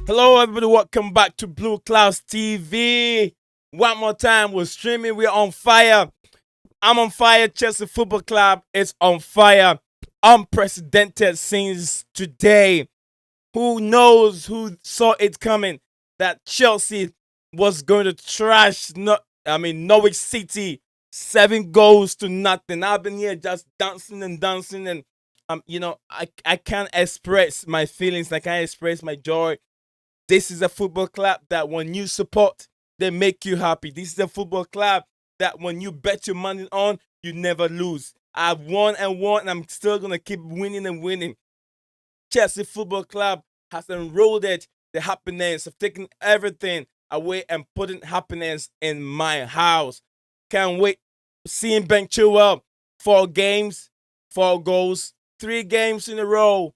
Hello, everybody. Welcome back to Blue Clouds TV. One more time, we're streaming. We're on fire. I'm on fire. Chelsea Football Club is on fire. Unprecedented since today. Who knows who saw it coming that Chelsea was going to trash Norwich City 7 goals to nothing. I've been here just dancing and dancing and I can't express my feelings. I can't express my joy. This is a football club that when you support, they make you happy. This is a football club that when you bet your money on, you never lose. I've won and won, and I'm still going to keep winning and winning. Chelsea Football Club has enrolled the happiness of taking everything away and putting happiness in my house. Can't wait seeing Ben Chiwell. 4 games, 4 goals, 3 games in a row,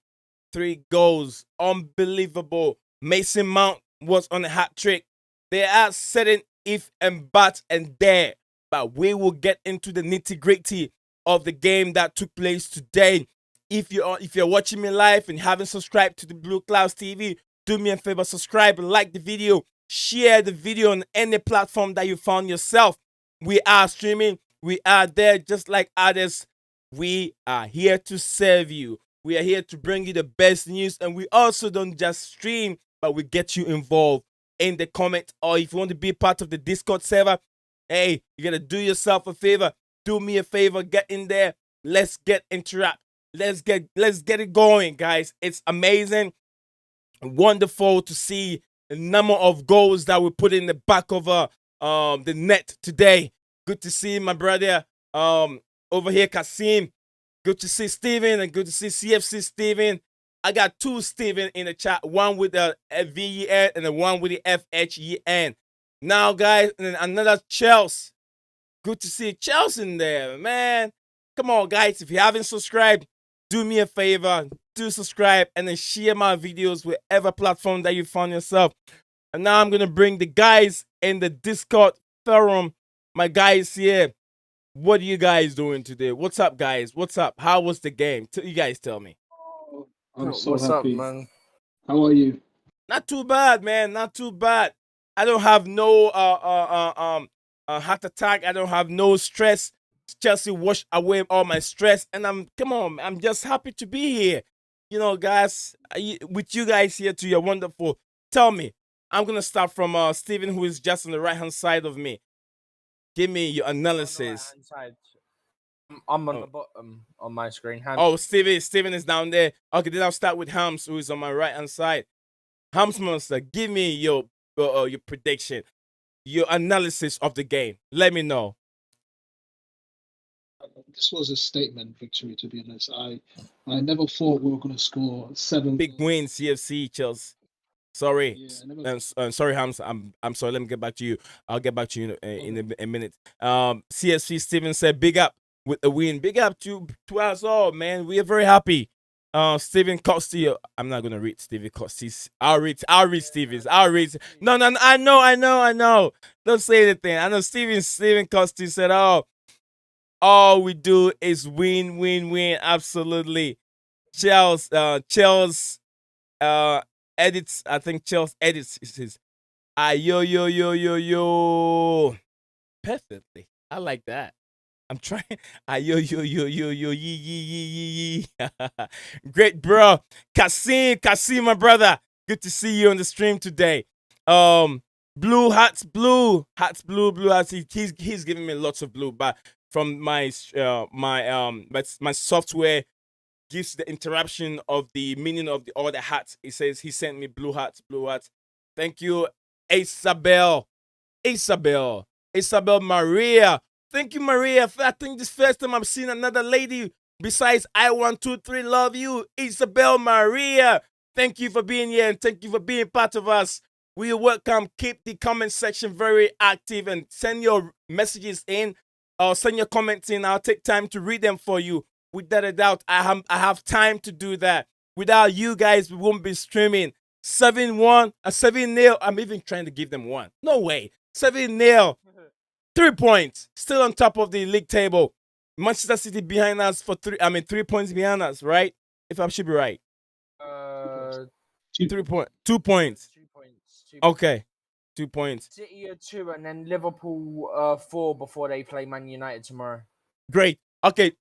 3 goals. Unbelievable. Mason Mount was on a hat trick. They are setting if and but and there. But we will get into the nitty-gritty of the game that took place today. If you're watching me live and haven't subscribed to the Blue Clouds TV, do me a favor, subscribe, like the video, share the video on any platform that you found yourself. We are streaming. We are there just like others. We are here to serve you. We are here to bring you the best news, and we also don't just stream, but we get you involved in the comment, or if you want to be part of the Discord server, hey, you gotta do yourself a favor. Do me a favor, get in there. Let's get interact. Let's get it going, guys. It's amazing, wonderful to see the number of goals that we put in the back of the net today. Good to see my brother over here, Kasim. Good to see Steven and good to see CFC Steven. I got 2 Steven in the chat, one with the VEN and the one with the FHEN. Now, guys, and another Chelsea. Good to see Chelsea in there, man. Come on, guys. If you haven't subscribed, do me a favor. Do subscribe and then share my videos wherever platform that you found yourself. And now I'm going to bring the guys in the Discord forum. My guys here. What are you guys doing today? What's up, guys? What's up? How was the game? You guys tell me. I'm so What's happy. up, man? How are you? Not too bad, man. Not too bad. I don't have no heart attack. I don't have no stress. Chelsea washed away all my stress, and I'm just happy to be here. You know, guys, with you guys here too. You're wonderful. Tell me. I'm gonna start from Steven, who is just on the right hand side of me. Give me your analysis. I'm on the bottom on my screen. Oh, Steven is down there. Okay, then I'll start with Hams, who is on my right hand side. Hams Monster, give me your prediction, your analysis of the game. Let me know. This was a statement victory, to be honest. I never thought we were going to score 7 big wins, CFC Chelsea. Sorry, Yeah, sorry, Hams. I'm sorry. Let me get back to you. I'll get back to you in a minute. CSC Steven said, "Big up with the win. Big up to us all, man. We are very happy." Steven Costi. I'm not gonna read Steven Costi's. I'll read Steven's. I'll read. No. I know. Don't say anything. I know Steven Costi said, "Oh, all we do is win. Absolutely." Chelsea. Edits. I think Chelsea edits his. Yo. Perfectly. I like that. I'm trying. Yo, yee. Great, bro. Kasim, my brother. Good to see you on the stream today. Blue hats. He's giving me lots of blue, but from my software gives the interruption of the meaning of all the hats. It says he sent me blue hats. Thank you, Isabel Maria. Thank you, Maria. I think this first time I've seen another lady besides I123 love you, Isabel Maria. Thank you for being here and thank you for being part of us. We welcome. Keep the comment section very active and send your messages in or send your comments in. I'll take time to read them for you. Without a doubt, I have time to do that. Without you guys, we won't be streaming. 7-1, 7-0. I'm even trying to give them 1. No way. 7-0. 3 points. Still on top of the league table. Manchester City behind us for 3 points behind us, right? If I should be right. 2 2 points. Okay, 2 points. City are 2, and then Liverpool 4 before they play Man United tomorrow. Great. Okay,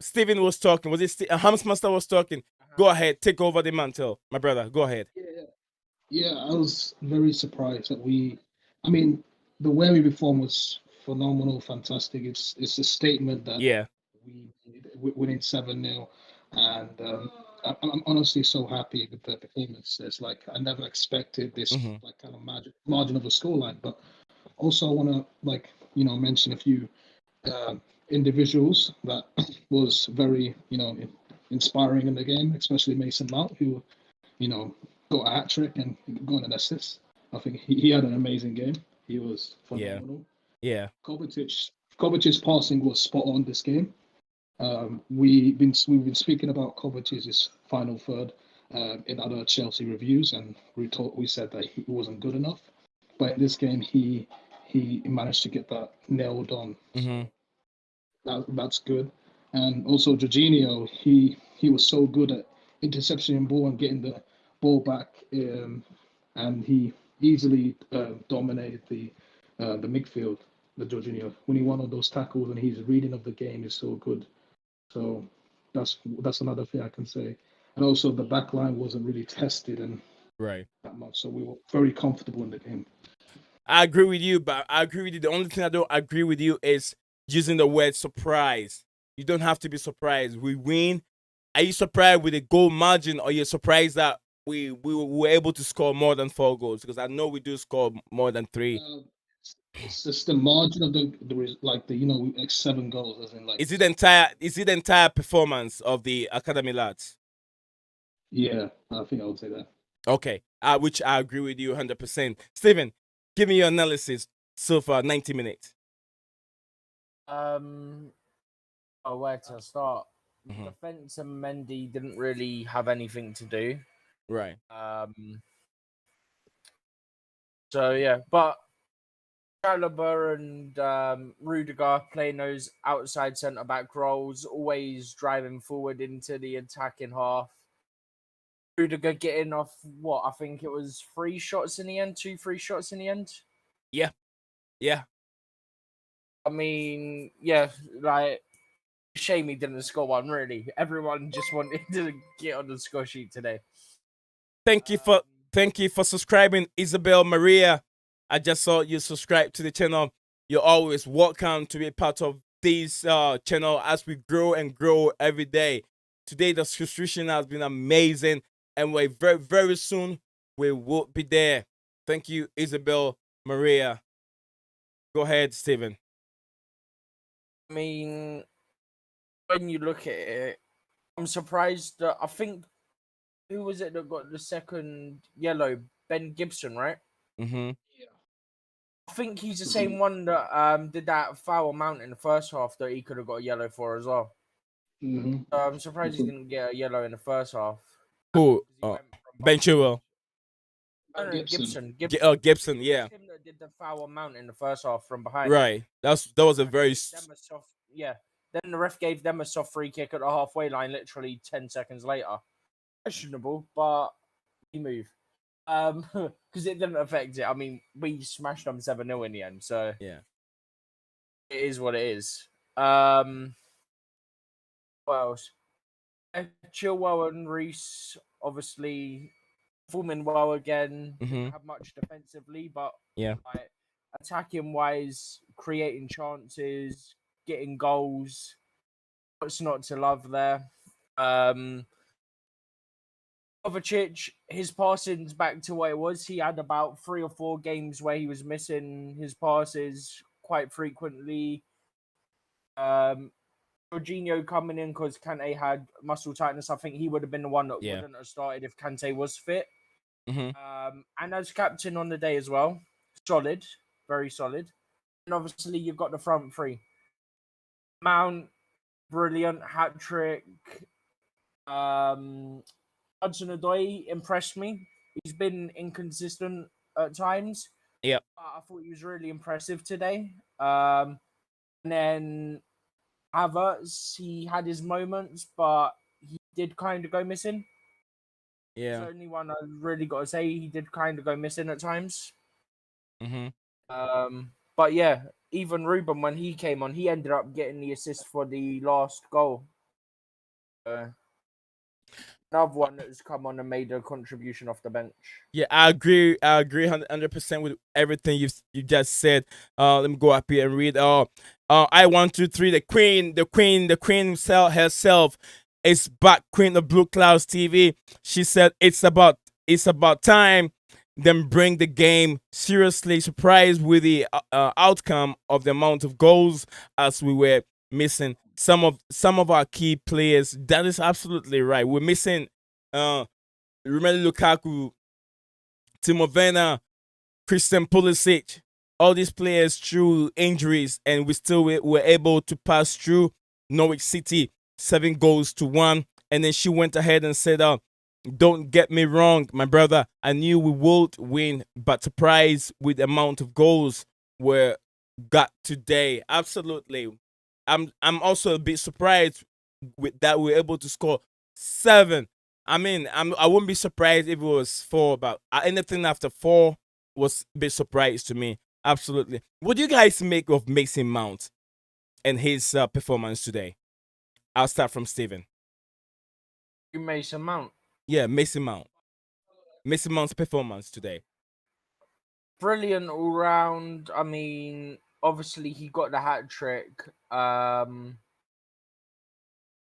Steven was talking. Was it Hamsmaster was talking? Go ahead, take over the mantle, my brother. Go ahead. Yeah, I was very surprised that I mean, the way we performed was phenomenal, fantastic. It's a statement that Yeah. we winning 7-0, and I'm honestly so happy with the performance. It's like I never expected this Mm-hmm. like kind of margin of a scoreline, but also I want to mention a few uh, individuals that was very inspiring in the game, especially Mason Mount, who got a hat trick and got an assist. I think he had an amazing game. He was Yeah. phenomenal. Yeah. Kovacic's passing was spot on this game. We've been speaking about Kovacic's final third in other Chelsea reviews, and we said that he wasn't good enough. But in this game, he managed to get that nailed on. Mm-hmm. So that's good. And also Jorginho, he was so good at intercepting ball and getting the ball back, and he easily dominated the midfield. The Jorginho, when he won all those tackles and his reading of the game is so good. So that's another thing I can say. And also the back line wasn't really tested and Right. that much, so we were very comfortable in the game. I agree with you, but I agree with you. The only thing I don't agree with you is using the word surprise. You don't have to be surprised. We win. Are you surprised with a goal margin, or are you surprised that we were able to score more than 4 goals? Because I know we do score more than 3. It's just the margin of like 7 goals, as in like Is it the entire performance of the academy lads? yeah, I think I would say that. Okay, which I agree with you 100%. Steven, give me your analysis so far, 90 minutes. Where to start? Mhm. Defense and Mendy didn't really have anything to do. Right. So yeah, but Chalobah and Rudiger playing those outside centre back roles, always driving forward into the attacking half. Rudiger getting off what I think it was 3 shots in the end, 3 shots in the end. Yeah. Yeah. I mean, yeah, like shame he didn't score one. Really, everyone just wanted to get on the score sheet today. Thank you for subscribing, Isabel Maria. I just saw you subscribe to the channel. You're always welcome to be a part of this channel as we grow and grow every day. Today the subscription has been amazing, and we're very, very soon we will be there. Thank you, Isabel Maria. Go ahead, Steven. I mean, when you look at it, I'm surprised that I think who was it that got the second yellow? Ben Gibson, right? Mm-hmm. I think he's the same one that did that foul mount in the first half that he could have got a yellow for as well. Mm-hmm. So I'm surprised he didn't get a yellow in the first half. Who? He went from Ben Chiwell. No, Gibson. Gibson, yeah. It was him that did the foul mount in the first half from behind. Right. That was a very yeah. Then the ref gave them a soft free kick at the halfway line, literally 10 seconds later. Questionable, but he moved. Because it didn't affect it. I mean, we smashed them 7-0 in the end, so yeah. It is what it is. What else? Chiwell and Reese obviously performing well again. Didn't have much defensively, but yeah, like, attacking wise, creating chances, getting goals. What's not to love there? Kovacic, his passing's back to what it was. He had about 3 or 4 games where he was missing his passes quite frequently. Jorginho coming in because Kante had muscle tightness. I think he would have been the one that wouldn't have started if Kante was fit. And as captain on the day as well, solid, very solid. And obviously you've got the front three. Mount, brilliant hat trick. Hudson-Odoi impressed me. He's been inconsistent at times. Yeah. I thought he was really impressive today. And then Havertz, he had his moments, but he did kind of go missing. It's the only one I really got to say. He did kind of go missing at times. But yeah, even Ruben, when he came on, he ended up getting the assist for the last goal. Another one that has come on and made a contribution off the bench. Yeah, I agree. I agree 100% with everything you just said. Let me go up here and read. I123, the queen herself is back. Queen of Blue Clouds TV. She said it's about time them bring the game seriously. Surprised with the outcome of the amount of goals, as we were missing some of our key players. That is absolutely right. We're missing Romelu Lukaku, Timo Werner, Christian Pulisic, all these players through injuries, and we still were able to pass through Norwich City 7-1. And then she went ahead and said, don't get me wrong, my brother. I knew we would win, but surprised with the amount of goals we got today. Absolutely. I'm also a bit surprised with that we're able to score 7. I mean, I wouldn't be surprised if it was 4, but anything after 4 was a bit surprise to me. Absolutely. What do you guys make of Mason Mount and his performance today? I'll start from Steven. Mason Mount? Yeah, Mason Mount. Mason Mount's performance today. Brilliant all round. I mean, obviously he got the hat trick. I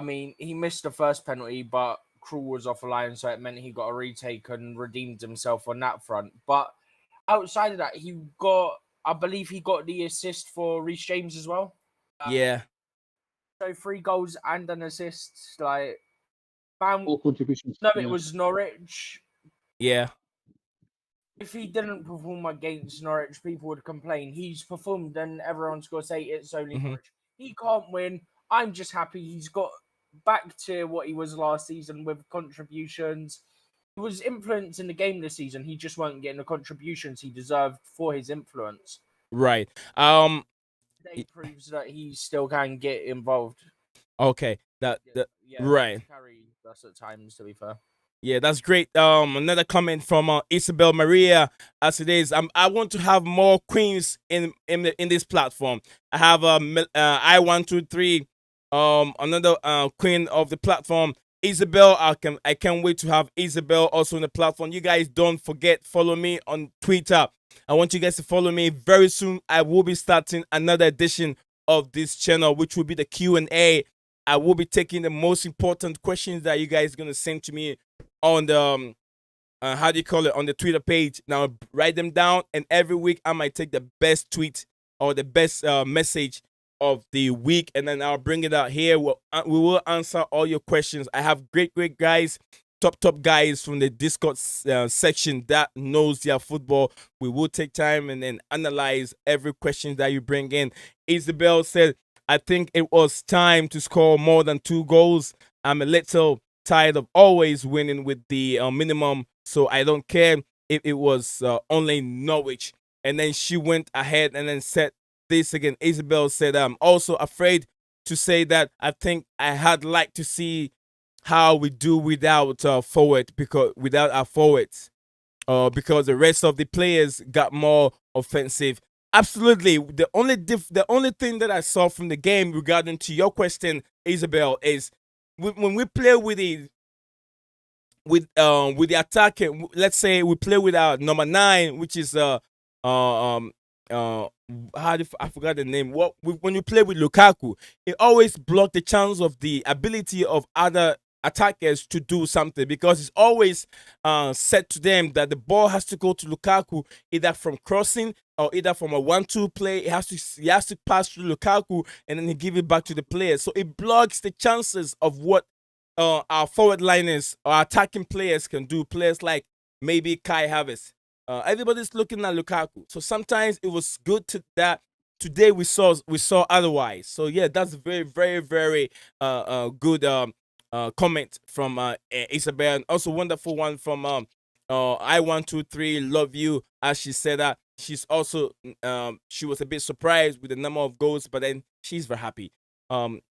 mean, he missed the first penalty, but Krul was off a line, so it meant he got a retake and redeemed himself on that front. But outside of that, I believe he got the assist for Reece James as well. Yeah. So 3 goals and an assist. Like, all contributions. No, it was Norwich. Yeah. If he didn't perform against Norwich, people would complain. He's performed, and everyone's going to say it's only Norwich. He can't win. I'm just happy he's got back to what he was last season with contributions. He was influenced in the game this season. He just weren't getting the contributions he deserved for his influence. Right. It proves that he still can get involved. Okay. Right. Carry us at times, to be fair. Yeah, that's great. Another comment from Isabel Maria. As it is, I want to have more queens in this platform. I have I123, another queen of the platform, Isabel. I can't wait to have Isabel also on the platform. You guys don't forget, follow me on Twitter. I want you guys to follow me very soon. I will be starting another edition of this channel, which will be the Q&A. I will be taking the most important questions that you guys are gonna send to me on the on the Twitter page. Now write them down, and every week I might take the best tweet or the best message of the week, and then I'll bring it out here. We will answer all your questions. I have great guys, top guys from the Discord section that knows their football. We will take time and then analyze every question that you bring in. Isabel said, I think it was time to score more than 2 goals. I'm a little tired of always winning with the minimum, so I don't care if it was only Norwich. And then she went ahead and then said this again. Isabel said, I'm also afraid to say that I think I had liked to see how we do without our forwards, because the rest of the players got more offensive. Absolutely. The only thing that I saw from the game regarding to your question, Isabel, is when we play with the attacking, let's say we play with our number 9, which is I forgot the name. When you play with Lukaku, it always block the chance of the ability of other attackers to do something, because it's always said to them that the ball has to go to Lukaku either from crossing or either from a 1-2 play. He has to pass through Lukaku and then he give it back to the player. So it blocks the chances of what our forward liners or attacking players can do. Players like maybe Kai Havertz. Everybody's looking at Lukaku. So sometimes it was good that today we saw otherwise. So yeah, that's very very good comment from Isabel, and also wonderful one from I123. Love you, as she said that she's also she was a bit surprised with the number of goals, but then she's very happy.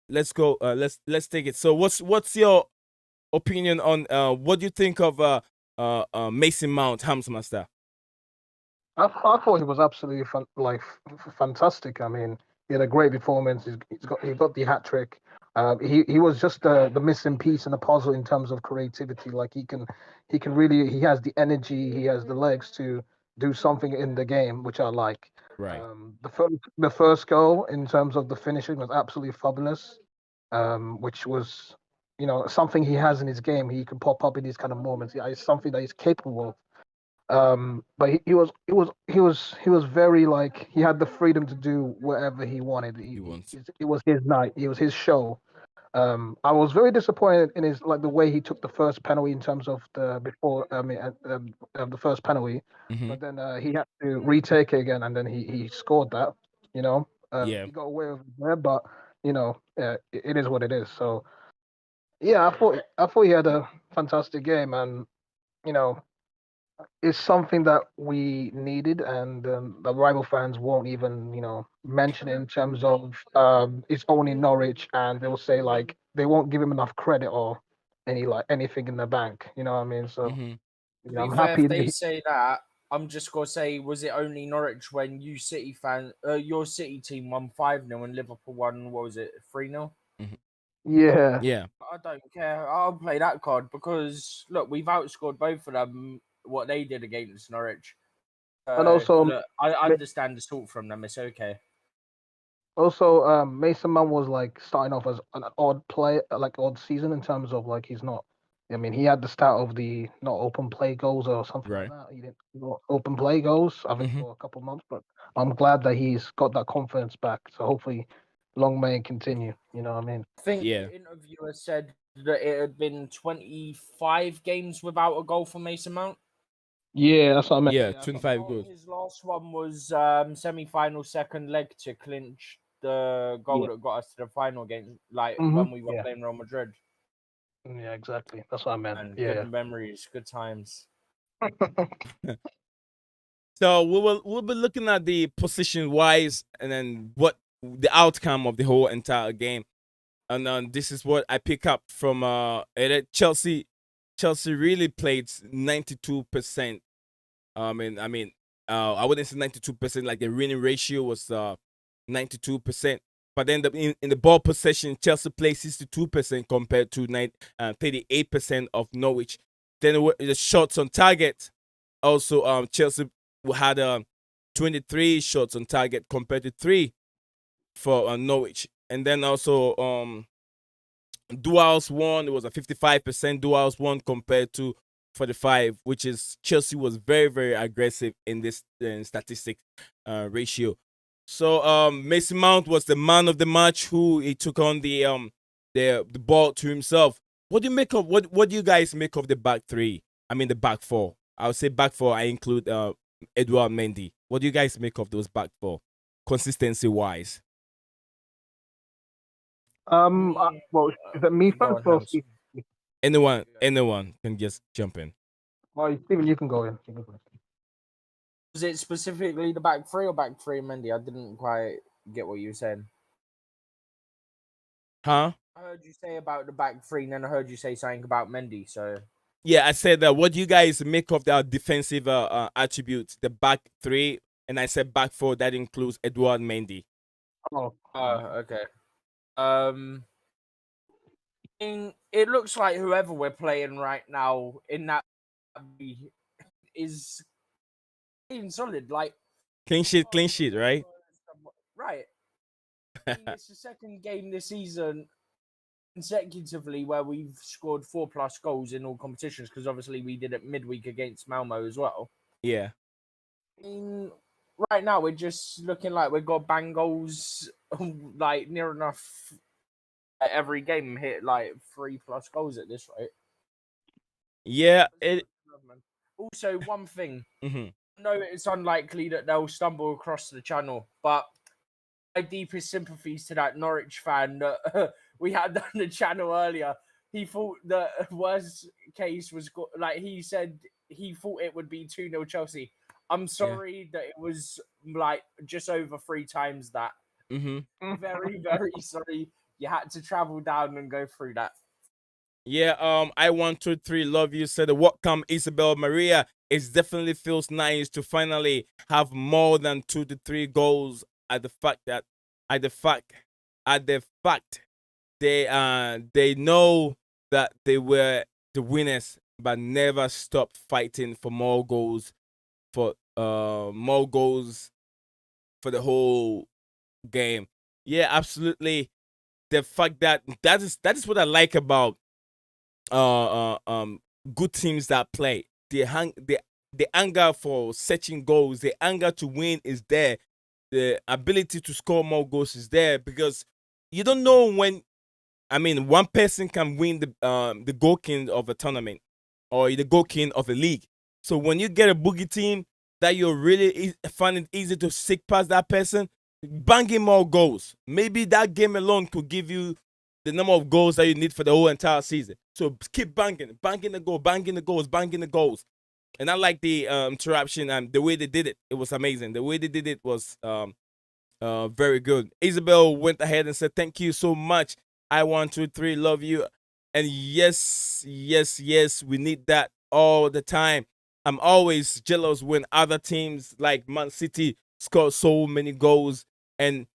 Let's go. Let's take it. So what's your opinion on what do you think of Mason Mount, Hamsmaster? I thought he was absolutely fantastic. I mean, he had a great performance. He got the hat trick. He was just the missing piece in the puzzle in terms of creativity. Like he has the energy, he has the legs to do something in the game, which I like. Right. The first goal in terms of the finishing was absolutely fabulous. Which was something he has in his game. He can pop up in these kind of moments. Yeah, it's something that he's capable of. But he was very like he had the freedom to do whatever he wanted. It was his night. It was his show. I was very disappointed in his the way he took the first penalty in terms of the first penalty, but then he had to retake it again, and then he scored that. He got away with it there, but it is what it is. So yeah, I thought he had a fantastic game, and you know it's something that we needed, and the rival fans won't even mention it in terms of it's only Norwich, and they'll say they won't give him enough credit or anything in the bank. You know what I mean? So To be I'm fair, happy if that they say that, I'm just gonna say, was it only Norwich when your City team won 5-0 and Liverpool won, what was it, 3-0? yeah. Yeah. I don't care. I'll play that card because look, we've outscored both of them what they did against Norwich. And also Look, I understand the salt from them. It's okay. Also, Mason Mount was starting off as an odd play, odd season in terms of he's not. I mean, he had the start of the not open play goals or something like that. He didn't open play goals, I think, for a couple of months. But I'm glad that he's got that confidence back. So hopefully, long may it continue. You know what I mean? I think the interviewer said that it had been 25 games without a goal for Mason Mount. Yeah, that's what I meant. Yeah, 25 goals. His last one was semi-final second leg to clinch the goal that got us to the final game, when we were playing Real Madrid. Yeah, exactly. That's what I meant. And good memories, good times. So we'll be looking at the position wise, and then what the outcome of the whole entire game, and this is what I pick up from Chelsea. Chelsea really played 92%. I wouldn't say 92%. Like the winning ratio was 92%. But then in the ball possession, Chelsea played 62% compared to 38% of Norwich. Then the shots on target, also Chelsea had 23 shots on target compared to 3 for Norwich. And then also duels won. It was a 55% duels won compared to 45, which is Chelsea was very, very aggressive in this statistics ratio. So Mason Mount was the man of the match, who he took on the ball to himself. What do you make of what do you guys make of the back three? I mean the back four. I would say back four. I include Edouard Mendy. What do you guys make of those back four, consistency wise? Well, is it me first or Steve? Anyone can just jump in. Well, Steven, you can go in. Was it specifically the back three or back three Mendy? I didn't quite get what you were saying. Huh? I heard you say about the back three, and then I heard you say something about Mendy. So yeah, I said that. What do you guys make of their defensive attributes? The back three, and I said back four. That includes Edouard Mendy. Oh, okay. It looks like whoever we're playing right now in that is even solid. Like clean sheet, right? Right. It's the second game this season consecutively where we've scored 4+ goals in all competitions, because obviously we did it midweek against Malmo as well. Yeah. Right now we're just looking like we've got bang goals near enough every game, hit 3+ goals at this rate. Yeah. Also, one thing. No, it's unlikely that they'll stumble across the channel, but my deepest sympathies to that Norwich fan that we had on the channel earlier. He thought the worst case was he said he thought it would be 2-0 Chelsea. I'm sorry that it was just over 3 times that. Very, very sorry. You had to travel down and go through that. Yeah, I 123 love you said welcome Isabel Maria. It definitely feels nice to finally have more than 2 to 3 goals at the fact that at the fact at the fact they know that they were the winners but never stopped fighting for more goals for the whole game. Yeah, absolutely. The fact that is what I like about good teams that play. The anger for searching goals, the anger to win is there. The ability to score more goals is there because you don't know when. I mean, one person can win the goal king of a tournament or the goal king of a league. So when you get a boogie team that you're really find it easy to stick past that person, banging more goals. Maybe that game alone could give you the number of goals that you need for the whole entire season. So keep banging the goal, banging the goals, banging the goals. And I like the interruption and the way they did it. It was amazing. The way they did it was very good. Isabel went ahead and said, "Thank you so much. I 123 love you." And yes, yes, yes, we need that all the time. I'm always jealous when other teams like Man City score so many goals and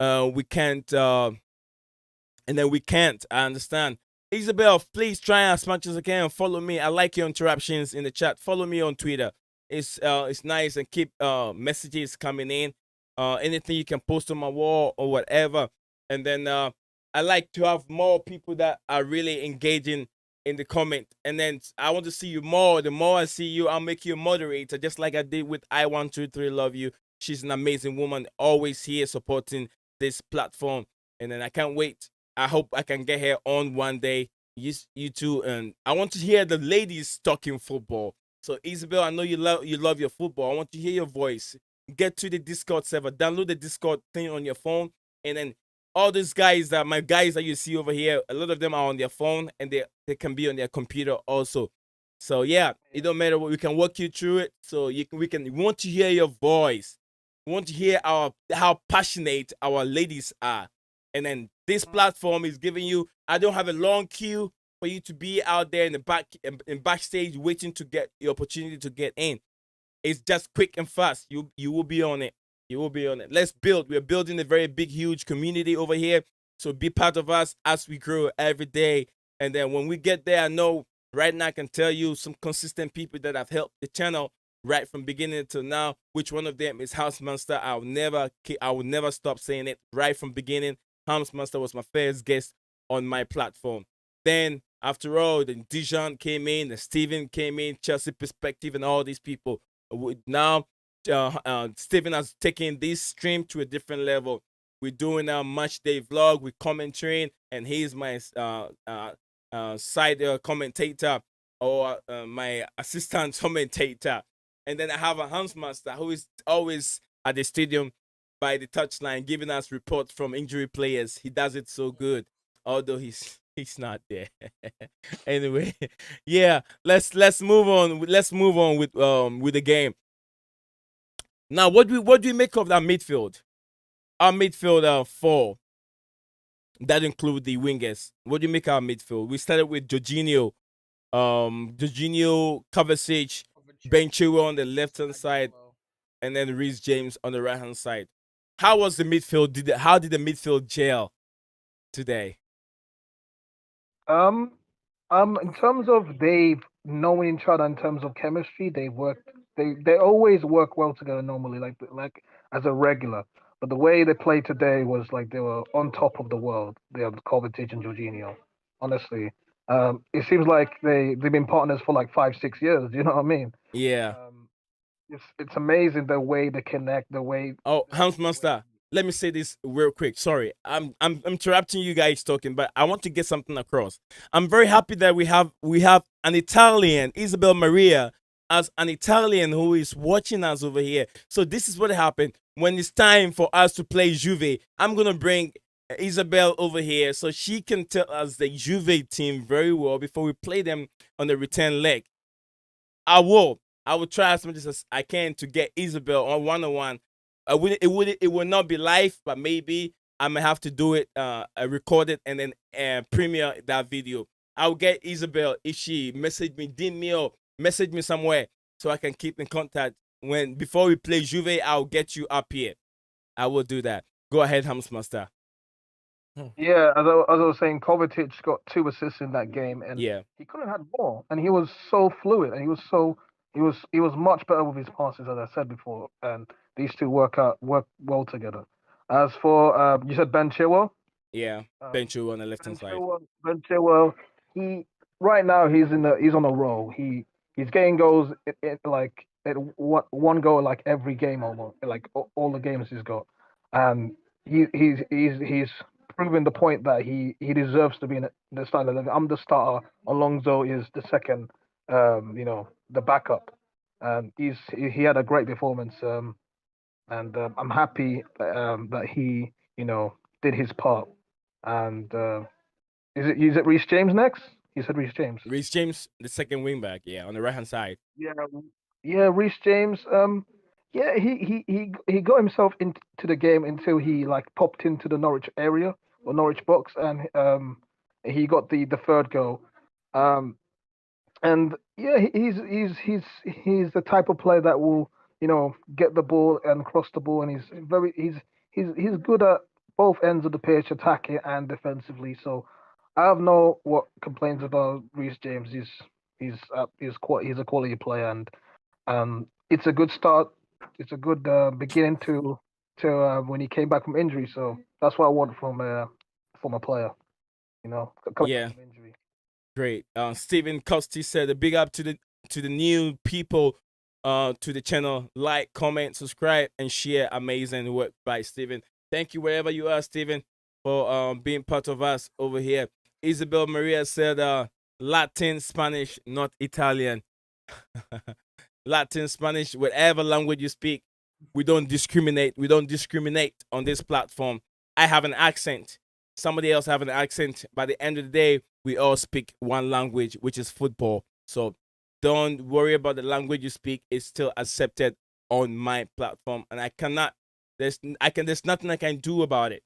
we can't. And then we can't. I understand. Isabel, please try as much as I can. Follow me. I like your interruptions in the chat. Follow me on Twitter. It's nice and keep messages coming in. Anything you can post on my wall or whatever. And then I like to have more people that are really engaging in the comment. And then I want to see you more. The more I see you, I'll make you a moderator, just like I did with I123 Love You. She's an amazing woman, always here supporting this platform. And then I can't wait. I hope I can get her on one day. You too, and I want to hear the ladies talking football. So Isabel, I know you love your football. I want to hear your voice. Get to the Discord server, download the Discord thing on your phone, and then all these guys my guys that you see over here, a lot of them are on their phone and they can be on their computer also. So yeah, it don't matter what we can walk you through it. So we want to hear your voice. We want to hear how passionate our ladies are. And then this platform is giving you. I don't have a long queue for you to be out there in the backstage waiting to get the opportunity to get in. It's just quick and fast. You will be on it. You will be on it. Let's build. We're building a very big, huge community over here. So be part of us as we grow every day. And then when we get there, I know right now I can tell you some consistent people that have helped the channel right from beginning to now. Which one of them is House Monster? I will never stop saying it right from beginning. House Monster was my first guest on my platform. Then after all, then Dijon came in, then Steven came in, Chelsea Perspective, and all these people. Now, Steven has taken this stream to a different level. We're doing a match day vlog with commentary, and he's my side commentator or my assistant commentator. And then I have a Hans Master who is always at the stadium by the touchline giving us reports from injury players. He does it so good, although he's not there. Anyway, yeah, let's move on. Let's move on with the game. Now, what do we make of that midfield? Our midfield four that include the wingers. What do you make of our midfield? We started with Jorginho, Kovacic, Ben Chiwell on the left hand side, and then Reece James on the right hand side. How was the midfield? How did the midfield gel today? In terms of they knowing each other in terms of chemistry, they work. They always work well together normally, like as a regular. But the way they played today was like they were on top of the world. They have Kovacic and Jorginho. Honestly, it seems like they've been partners for like 5-6 years. You know what I mean? Yeah. It's amazing the way they connect. The way. Oh, Hans Master, let me say this real quick. Sorry, I'm interrupting you guys talking, but I want to get something across. I'm very happy that we have an Italian, Isabel Maria, as an Italian who is watching us over here. So this is what happened when it's time for us to play Juve. I'm gonna bring Isabel over here so she can tell us the Juve team very well before we play them on the return leg. I will try as much as I can to get Isabel on one-on-one. It will not be live, but maybe I may have to do it, record it, and then premiere that video. I'll get Isabel if she message me, DM me or message me somewhere so I can keep in contact. Before we play Juve, I'll get you up here. I will do that. Go ahead, Hams Master. Yeah, as I was saying, Kovacic got 2 assists in that game, and Yeah. he couldn't have had more. And he was so fluid, and he was much better with his passes, as I said before. And these two work well together. As for you said Ben Chilwell. Yeah, Um, bench you on the left hand side. Ben Chilwell, he right now he's on a roll. He's getting goals like at one goal like every game almost, like all the games he's got, and he's proving the point that he deserves to be in the starting 11. I'm the starter. Alonso is the second, the backup, and he had a great performance. And I'm happy that he did his part. And is it Reece James next? You said Reece James. Reece James, the second wing back, yeah, on the right hand side. Yeah, yeah, Reece James. Yeah, he got himself into the game until he like popped into the Norwich area or Norwich box, and he got the third goal. Um, and yeah, he's the type of player that will get the ball and cross the ball, and he's good at both ends of the pitch, attacking and defensively. So I have no what complaints about Reece James. He's a quality player, and it's a good start. It's a good beginning to when he came back from injury. So that's what I want from a player. Coming back Yeah, from injury. great. Stephen Costi said a big up to the new people to the channel. Like, comment, subscribe, and share. Amazing work by Stephen. Thank you wherever you are, Stephen, for being part of us over here. Isabel Maria said Latin, Spanish, not Italian. Latin, Spanish, whatever language you speak, we don't discriminate. We don't discriminate on this platform. I have an accent. Somebody else have an accent. By the end of the day, we all speak one language, which is football. So don't worry about the language you speak. It's still accepted on my platform, and I cannot. There's nothing I can do about it.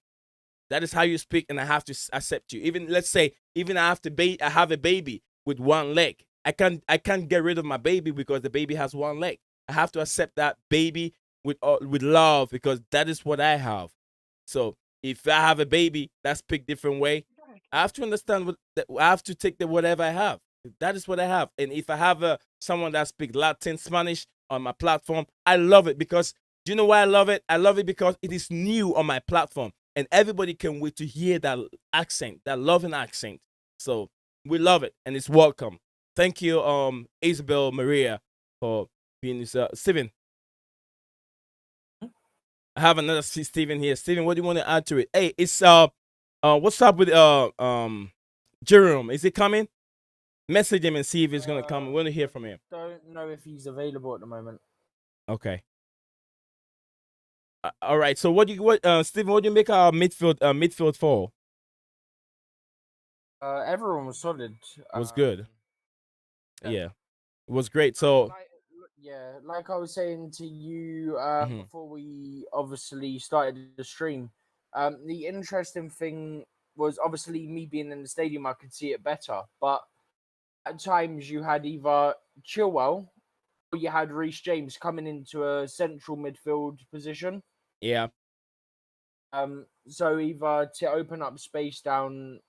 That is how you speak, and I have to accept you. Even let's say, even I have a baby with one leg. I can't get rid of my baby because the baby has one leg. I have to accept that baby with love because that is what I have. So if I have a baby that speak different way, I have to understand I have to take the whatever I have. That is what I have. And if I have someone that speak Latin, Spanish on my platform, I love it because do you know why I love it? I love it because it is new on my platform and everybody can wait to hear that accent, that loving accent. So we love it and it's welcome. Thank you, Isabel Maria, for being this. Steven, I have another Steven here. Steven, what do you want to add to it? Hey, it's what's up with Jerome? Is he coming? Message him and see if he's gonna come. We want to hear from him. Don't know if he's available at the moment. Okay. All right. So Steven? What do you make our midfield for? Everyone was solid. Was good. Yeah. Yeah, it was great. So like I was saying to you before we obviously started the stream, the interesting thing was obviously me being in the stadium, I could see it better. But at times you had either Chiwell or you had Reece James coming into a central midfield position. yeah. So either to open up space down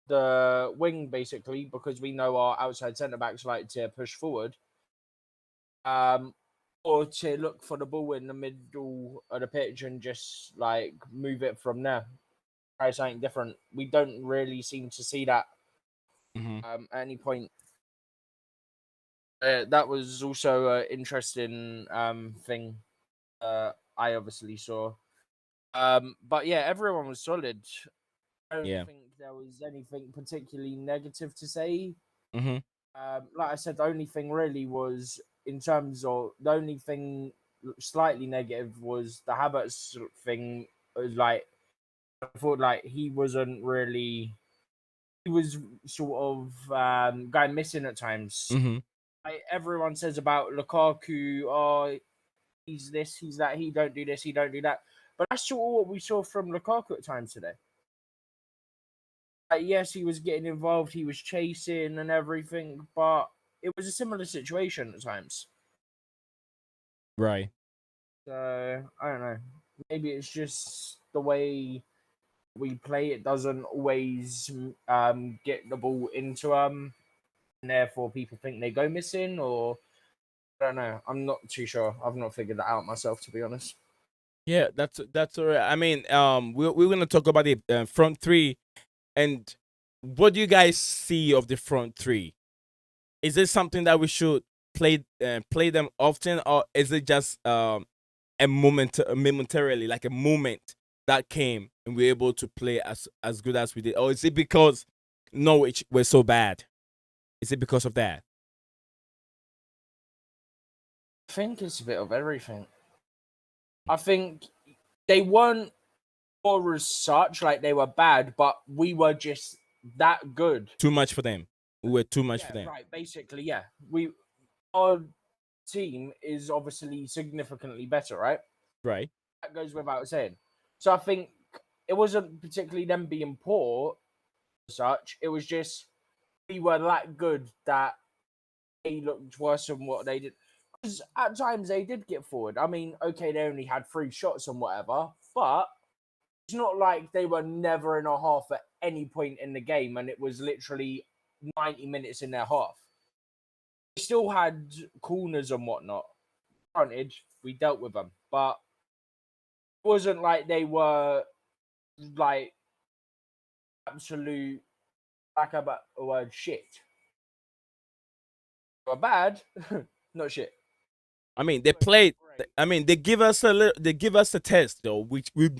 the wing, basically, because we know our outside centre backs like to push forward. Or to look for the ball in the middle of the pitch and just like move it from there. Try something different. We don't really seem to see that at any point. That was also an interesting thing I obviously saw. But yeah, everyone was solid. I don't think there was anything particularly negative to say. Like I said, the only thing really was in terms of the only thing slightly negative was the Havertz thing. Was like I thought like he wasn't really. He was sort of guy missing at times. Like everyone says about Lukaku, oh, he's this, he's that, he don't do this, he don't do that. But that's sort of what we saw from Lukaku at times today. Yes, he was getting involved, he was chasing and everything, but it was a similar situation at times. Right. So I don't know. Maybe it's just the way we play. It doesn't always get the ball into and therefore people think they go missing, or I don't know. I'm not too sure. I've not figured that out myself, to be honest. Yeah, that's all right. I mean, we're gonna talk about the front three, and what do you guys see of the front three? Is this something that we should play them often, or is it just momentarily, like a moment that came and we were able to play as good as we did, or is it because Norwich were so bad? Is it because of that? I think it's a bit of everything. I think they weren't or as such like they were bad, but we were just that good. Too much for them. We were too much Yeah, for them. right. Basically, yeah. Our team is obviously significantly better, right? Right. That goes without saying. So I think it wasn't particularly them being poor as such. It was just we were that good that they looked worse than what they did. Because at times they did get forward. I mean, okay, they only had 3 shots and whatever, but it's not like they were never in a half at any point in the game and it was literally 90 minutes in their half. They still had corners and whatnot. Frontage, we dealt with them, but it wasn't like they were like absolute, lack of a word, shit. They were bad, not shit. I mean, they played. I mean, they give us a little. They give us a test, though. Which we're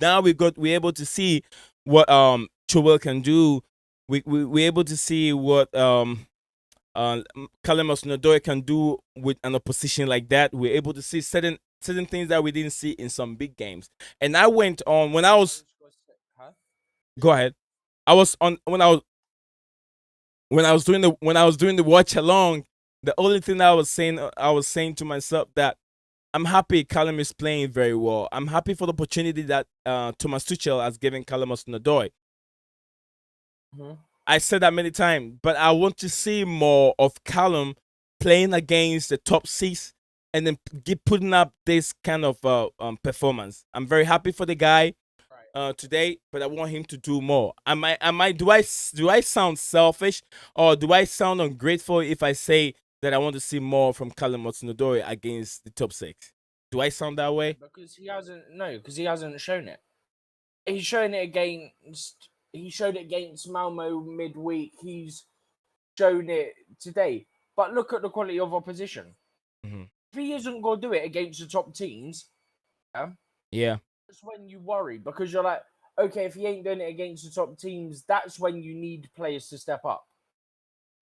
able to see what Chiwell can do. We're able to see what Callum Hudson-Odoi can do with an opposition like that. We're able to see certain things that we didn't see in some big games. And I went on when I was. Go ahead. I was on when I was doing the watch along. The only thing that I was saying to myself that I'm happy Callum is playing very well. I'm happy for the opportunity that Thomas Tuchel has given Callum Hudson-Odoi. Mm-hmm. I said that many times, but I want to see more of Callum playing against the top six and then putting up this kind of performance. I'm very happy for the guy today, but I want him to do more. Do I sound selfish or do I sound ungrateful if I say that I want to see more from Callum Hudson-Odoi against the top six? Do I sound that way? Because he hasn't shown it. He's shown it against. He showed it against Malmo midweek. He's shown it today. But look at the quality of opposition. Mm-hmm. If he isn't going to do it against the top teams, yeah, that's when you worry because you're like, okay, if he ain't doing it against the top teams, that's when you need players to step up.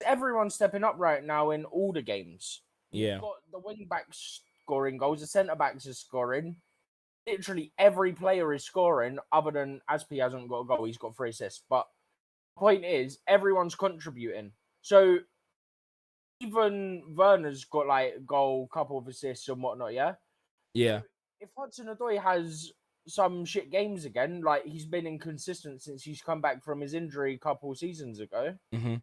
Everyone's stepping up right now in all the games. Yeah. You've got the wing backs scoring goals, the centre backs are scoring. Literally every player is scoring, other than Aspi hasn't got a goal, he's got 3 assists. But the point is, everyone's contributing. So even Werner's got like a goal, couple of assists and whatnot, yeah? Yeah. So if Hudson-Odoi has some shit games again, like he's been inconsistent since he's come back from his injury a couple of seasons ago, Mm-hmm.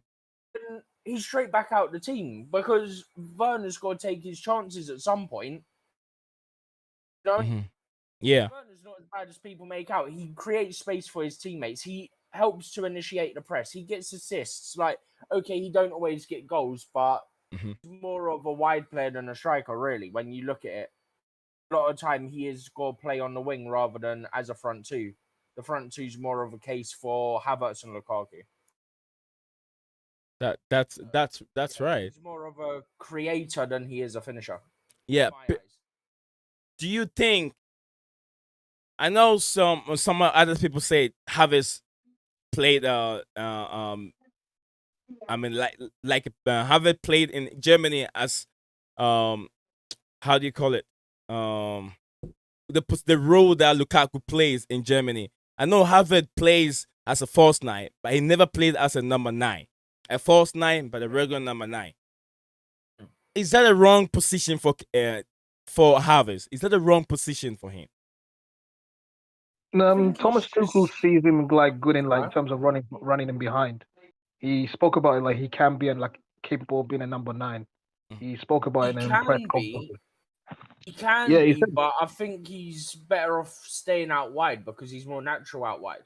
then he's straight back out the team because Werner's got to take his chances at some point. You know? Mm-hmm. Yeah. Werner's not as bad as people make out. He creates space for his teammates. He helps to initiate the press. He gets assists. Like, okay, he don't always get goals, but Mm-hmm. he's more of a wide player than a striker, really, when you look at it. A lot of time he is going to play on the wing rather than as a front two. The front two's more of a case for Havertz and Lukaku. That's right. He's more of a creator than he is a finisher. Yeah. Do you think? I know some other people say Havertz played I mean Havertz played in Germany as how do you call it the role that Lukaku plays in Germany. I know Havertz plays as a false 9, but he never played as a number 9. A false 9, but a regular number 9. Is that a wrong position for Havertz? Is that a wrong position for him? think Thomas it's Tuchel just sees him like good in Huh? in terms of running in behind. He spoke about it like he can be capable of being a number 9. He spoke about it He in press can conference. be. He can Yeah, he be, said. but I think he's better off staying out wide because he's more natural out wide.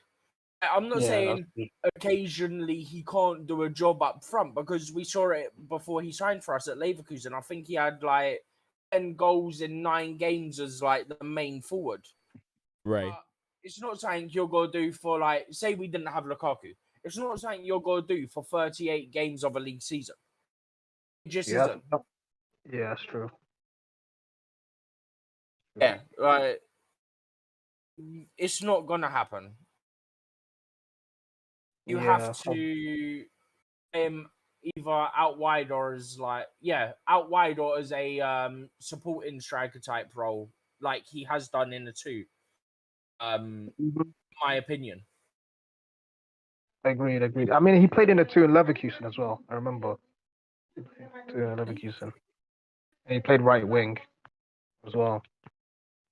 I'm not Yeah, that's saying good. occasionally he can't do a job up front because we saw it before he signed for us at Leverkusen. I think he had like 10 goals in 9 games as like the main forward. Right. But it's not something you're going to do for like, say we didn't have Lukaku. It's not something you're going to do for 38 games of a league season. It just Yeah, isn't. yeah, that's true. Yeah, like it's not going to happen. You have Yeah, to either out wide or as out wide or as a supporting striker type role, like he has done in the 2. mhm. My opinion. Agreed. I mean, he played in the 2 in Leverkusen as well. I remember 2 in Leverkusen, and he played right wing as well.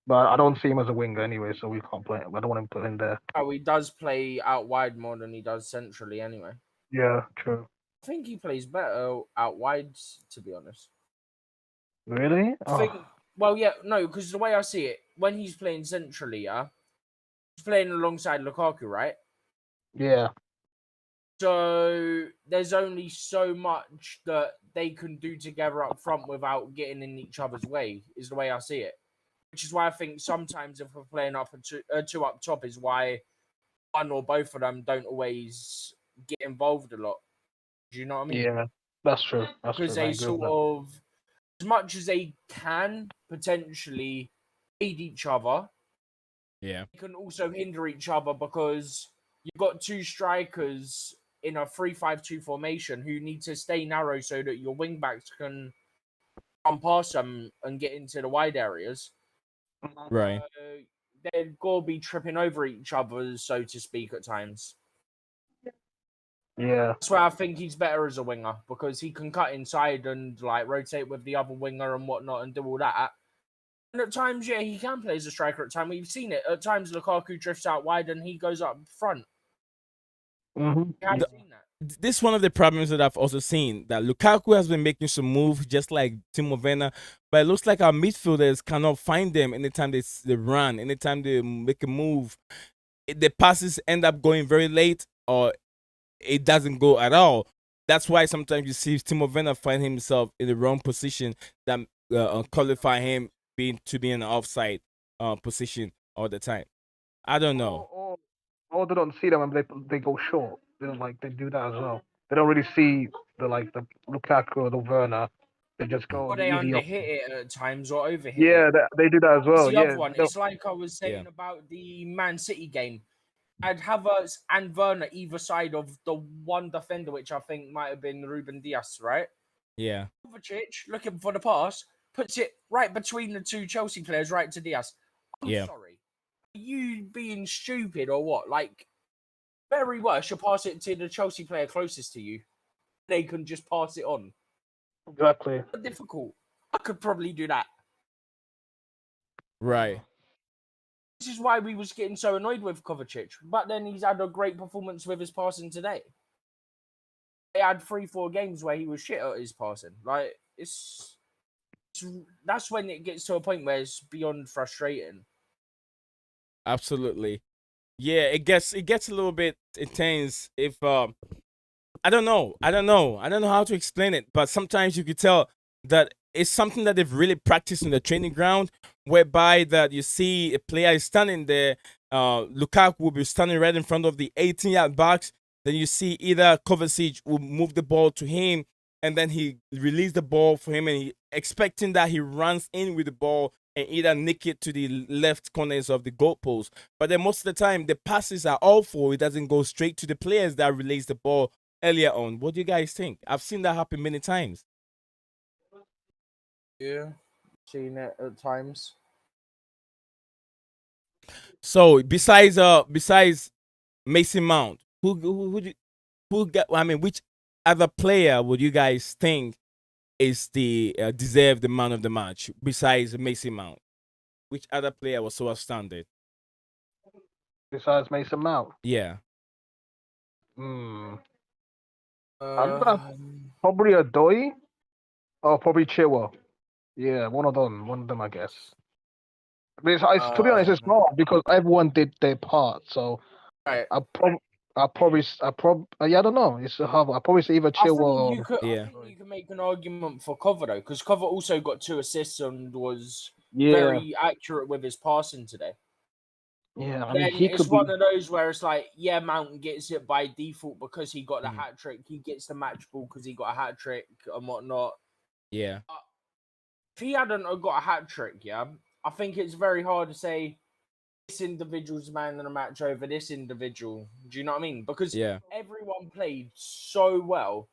But I don't see him as a winger anyway, so we can't play him. I don't want him put in there. Oh, he does play out wide more than he does centrally anyway. Yeah, true. I think he plays better out wide, to be honest. Really? I think, well, yeah, no, because the way I see it, when he's playing centrally, he's playing alongside Lukaku, right? Yeah. So there's only so much that they can do together up front without getting in each other's way, is the way I see it. Which is why I think sometimes if we're playing up a 2 up top is why one or both of them don't always get involved a lot. Do you know what I mean? Yeah, that's true. Because I they agree with sort that. of, as much as they can potentially aid each other, Yeah. they can also hinder each other because you've got 2 strikers in a 3-5-2 formation who need to stay narrow so that your wing backs can run past them and get into the wide areas. Right. They're going to be tripping over each other, so to speak, at times. Yeah. That's why I think he's better as a winger because he can cut inside and like rotate with the other winger and whatnot and do all that. And at times, yeah, he can play as a striker. At times, we've seen it. At times, Lukaku drifts out wide and he goes up front. Mm-hmm. We have seen that. This is one of the problems that I've also seen, that Lukaku has been making some moves just like Timo Werner, but it looks like our midfielders cannot find them anytime they run, anytime they make a move. The passes end up going very late or it doesn't go at all. That's why sometimes you see Timo Werner find himself in the wrong position that qualify him being in an offside position all the time. I don't know. Or they don't see them and they go short. They do that as well. They don't really see the Lukaku or the Werner. They just go Or the they easy underhit option. it at times or overhit Yeah, it. they do that as well. The Yeah, other one, it's like I was saying about the Man City game. I'd have us and Werner either side of the one defender, which I think might have been Ruben Dias, right? Yeah. Kovacic, looking for the pass, puts it right between the 2 Chelsea players, right to Dias. I'm sorry. Are you being stupid or what? Like, very worse, you pass it to the Chelsea player closest to you. They can just pass it on. Exactly. Difficult. I could probably do that. Right. This is why we was getting so annoyed with Kovacic. But then he's had a great performance with his passing today. He had 3-4 games where he was shit at his passing. Like, it's that's when it gets to a point where it's beyond frustrating. Absolutely. Yeah, it gets a little bit intense if I don't know how to explain it, but sometimes you could tell that it's something that they've really practiced in the training ground, whereby that you see a player is standing there, Lukaku will be standing right in front of the 18-yard box, then you see either Kovacic will move the ball to him, and then he release the ball for him, and he expecting that he runs in with the ball and either nick it to the left corners of the goalpost. But then most of the time, the passes are awful. It doesn't go straight to the players that release the ball earlier on. What do you guys think? I've seen that happen many times. Yeah, seen it at times. So besides Mason Mount, which other player would you guys think is the deserve the man of the match besides Mason Mount? Which other player was so outstanding? besides Mason Mount. Yeah. I'm gonna probably Odoi or probably Chiwell. Yeah, one of them, I guess. To be honest, it's hard because everyone did their part. So right. I don't know. It's hard. I probably say either Chiwell. I think you can make an argument for Cover though, because Cover also got 2 assists and was very accurate with his passing today. Yeah, I mean, he it's could one of those where it's like, yeah, Mountain gets it by default because he got the hat trick. He gets the match ball because he got a hat trick and whatnot. Yeah. If he hadn't got a hat trick, I think it's very hard to say this individual's man in a match over this individual. Do you know what I mean? Because everyone played so well.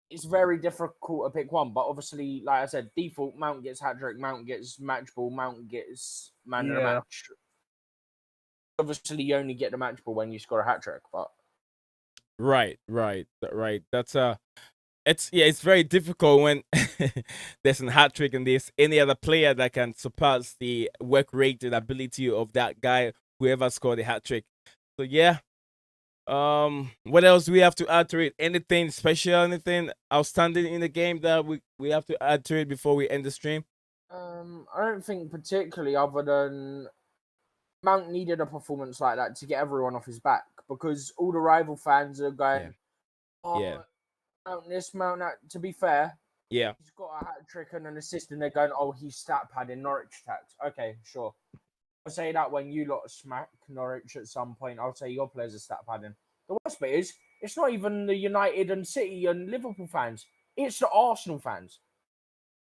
It's very difficult to pick one. But obviously, like I said, default, Mount gets hat trick, Mount gets match ball, Mount gets man in a match. Obviously, you only get the match ball when you score a hat trick, but right. That's it's very difficult when there's a hat trick and there's any other player that can surpass the work rate and ability of that guy, whoever scored the hat trick. So yeah. What else do we have to add to it? Anything special, anything outstanding in the game that we have to add to it before we end the stream? I don't think particularly, other than Mount needed a performance like that to get everyone off his back, because all the rival fans are going, Mount this, Mount that. To be fair, he's got a hat trick and an assist, and they're going, oh, he's stat padding Norwich tax. Okay, sure. I'll say that when you lot smack Norwich at some point, I'll say your players are stat padding. The worst bit is, it's not even the United and City and Liverpool fans. It's the Arsenal fans.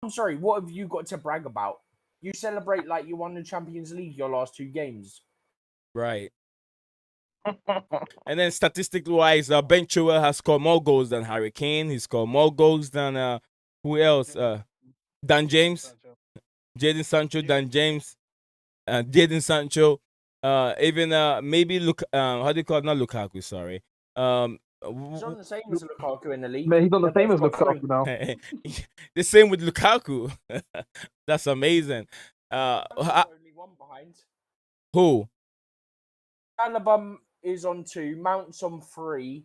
I'm sorry, what have you got to brag about? You celebrate like you won the Champions League your last 2 games. Right. And then statistic-wise, Ben Chiwell has scored more goals than Harry Kane. He scored more goals than who else? Dan James. Jadon Sancho, Dan James. Jadon Sancho. Even maybe how do you call it? Not Lukaku, sorry. He's on the same as Lukaku in the league. He's on the same as Lukaku now. The same with Lukaku. That's amazing. Only one behind. Who? Alabama is on 2. Mount's on 3.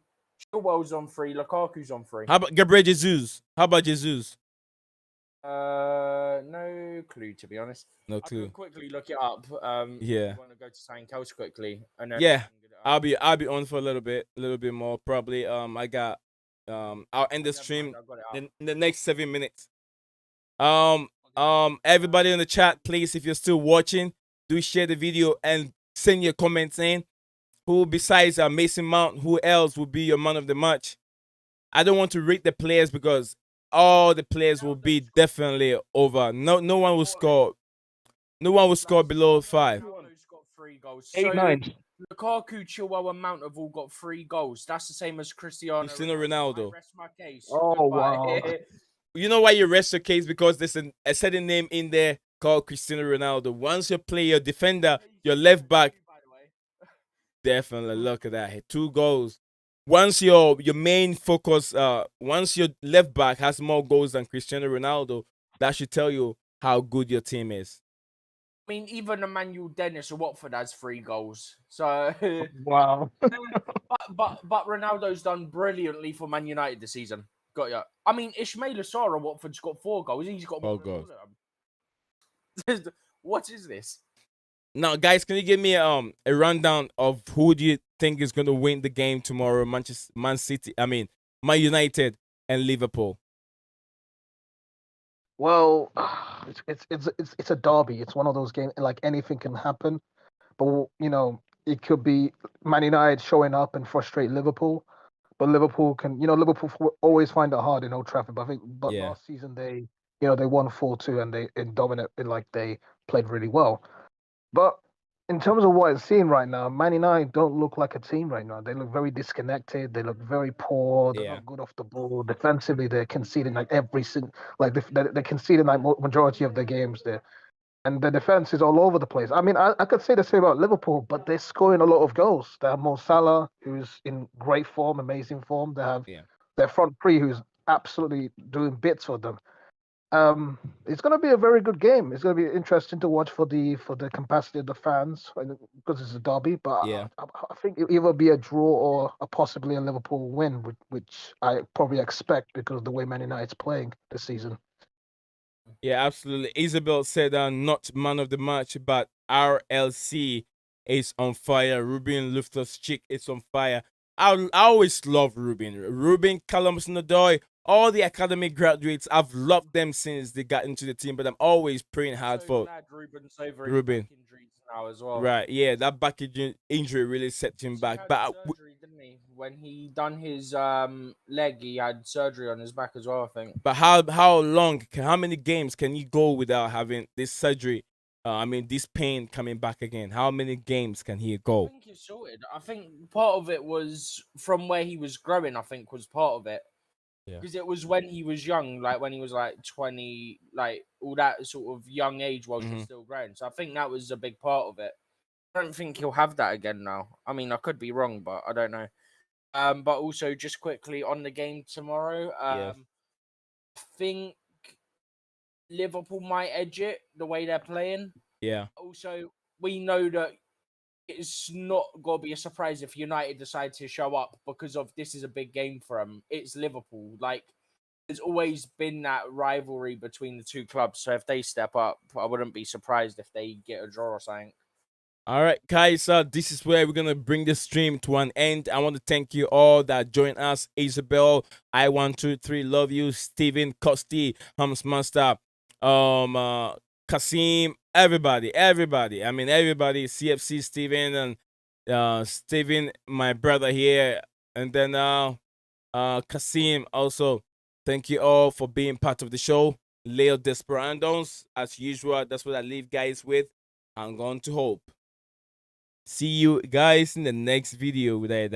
Chiwell's on 3. Lukaku's on 3. How about Gabriel Jesus? How about Jesus? No clue, to be honest. No clue. I can quickly look it up. Yeah. You want to go to something else quickly? And then I'll be on for a little bit more probably. I got I'll end the stream in the next 7 minutes. Everybody in the chat, please, if you're still watching, do share the video and send your comments in. Who besides Mason Mount, who else will be your man of the match? I don't want to rate the players because all the players will be definitely over. No one will score. No one will score below 5. Ronaldo's got 3 goals. 8, 9. Lukaku, Chiwell, and Mount have all got 3 goals. That's the same as Cristiano Ronaldo. I rest my case. Oh, wow. You know why you rest your case? Because there's a certain name in there called Cristiano Ronaldo. Once you play your defender, your left back, definitely look at that. 2 goals. Once your main focus, once your left back has more goals than Cristiano Ronaldo, that should tell you how good your team is. I mean, even Emmanuel Dennis of Watford has 3 goals. So wow. but Ronaldo's done brilliantly for Man United this season. Got ya. I mean, Ismail Assar of Watford's got 4 goals. He's got 4 goals. What is this? Now, guys, can you give me a rundown of who do you think is going to win the game tomorrow? Man United and Liverpool. Well, it's a derby. It's one of those games. Like anything can happen, but it could be Man United showing up and frustrate Liverpool. But Liverpool can, Liverpool always find it hard in Old Trafford. But last season they won 4-2 and they they played really well. But in terms of what it's seen right now, Man United don't look like a team right now. They look very disconnected. They look very poor. They're not good off the ball. Defensively, they're conceding they're conceding majority of their games there. And the defense is all over the place. I mean, I could say the same about Liverpool, but they're scoring a lot of goals. They have Mo Salah, who's in great form, amazing form. They have their front three, who's absolutely doing bits for them. It's going to be a very good game. It's going to be interesting to watch for the capacity of the fans because it's a derby. But Yeah. I think it'll either be a draw or possibly a Liverpool win, which I probably expect because of the way Man United's playing this season. Yeah, absolutely. Isabel said, not man of the match, but RLC is on fire. Ruben Loftus-Cheek is on fire. I always love Ruben. Ruben, Hudson-Odoi, all the academy graduates, I've loved them since they got into the team, but I'm always praying hard So for glad Ruben's over his Ruben. back injuries now as well. Right, yeah, that back injury really set him He back. had But surgery, didn't he? When he done his leg, he had surgery on his back as well, I think. But how long? How many games can you go without having this surgery? I mean, this pain coming back again. How many games can he I go? think he's sorted. I think part of it was from where he was growing. I think was part of it. Yeah. Because it was when he was young, like when he was like 20, like all that sort of young age whilst he's still growing. So I think that was a big part of it. I don't think he'll have that again now. I mean, I could be wrong, but I don't know. But also just quickly on the game tomorrow, I think Liverpool might edge it the way they're playing. Yeah. Also, we know that it's not going to be a surprise if United decide to show up because of this is a big game for them. It's Liverpool. Like, there's always been that rivalry between the two clubs. So if they step up, I wouldn't be surprised if they get a draw or something. All right, guys, this is where we're going to bring the stream to an end. I want to thank you all that joined us. Isabel, I123, love you. Steven, Kosti, Hums Master, Kasim, everybody. I mean, everybody, CFC, Steven, and Steven, my brother here. And then Kasim also. Thank you all for being part of the show. Leo Desperandos, as usual, that's what I leave guys with. I'm going to hope. See you guys in the next video with that.